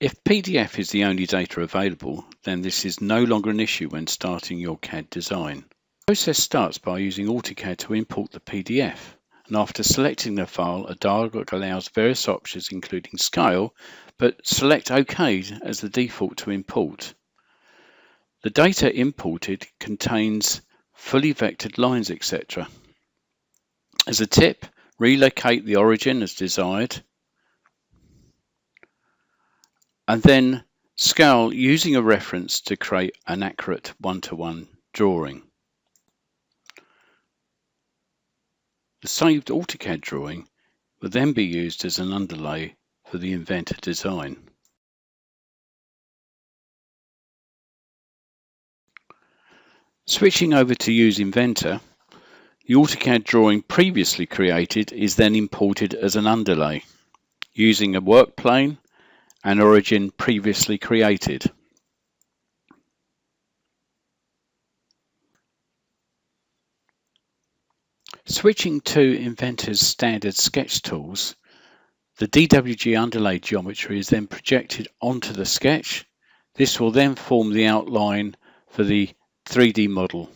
If PDF is the only data available, then this is no longer an issue when starting your CAD design. The process starts by using AutoCAD to import the PDF, and after selecting the file, a dialog allows various options including scale, but select OK as the default to import. The data imported contains fully vectored lines, etc. As a tip, relocate the origin as desired, and then scale using a reference to create an accurate one-to-one drawing. The saved AutoCAD drawing will then be used as an underlay for the Inventor design. Switching over to use Inventor, the AutoCAD drawing previously created is then imported as an underlay using a work plane and origin previously created. Switching to Inventor's standard sketch tools, the DWG underlay geometry is then projected onto the sketch. This will then form the outline for the 3D model.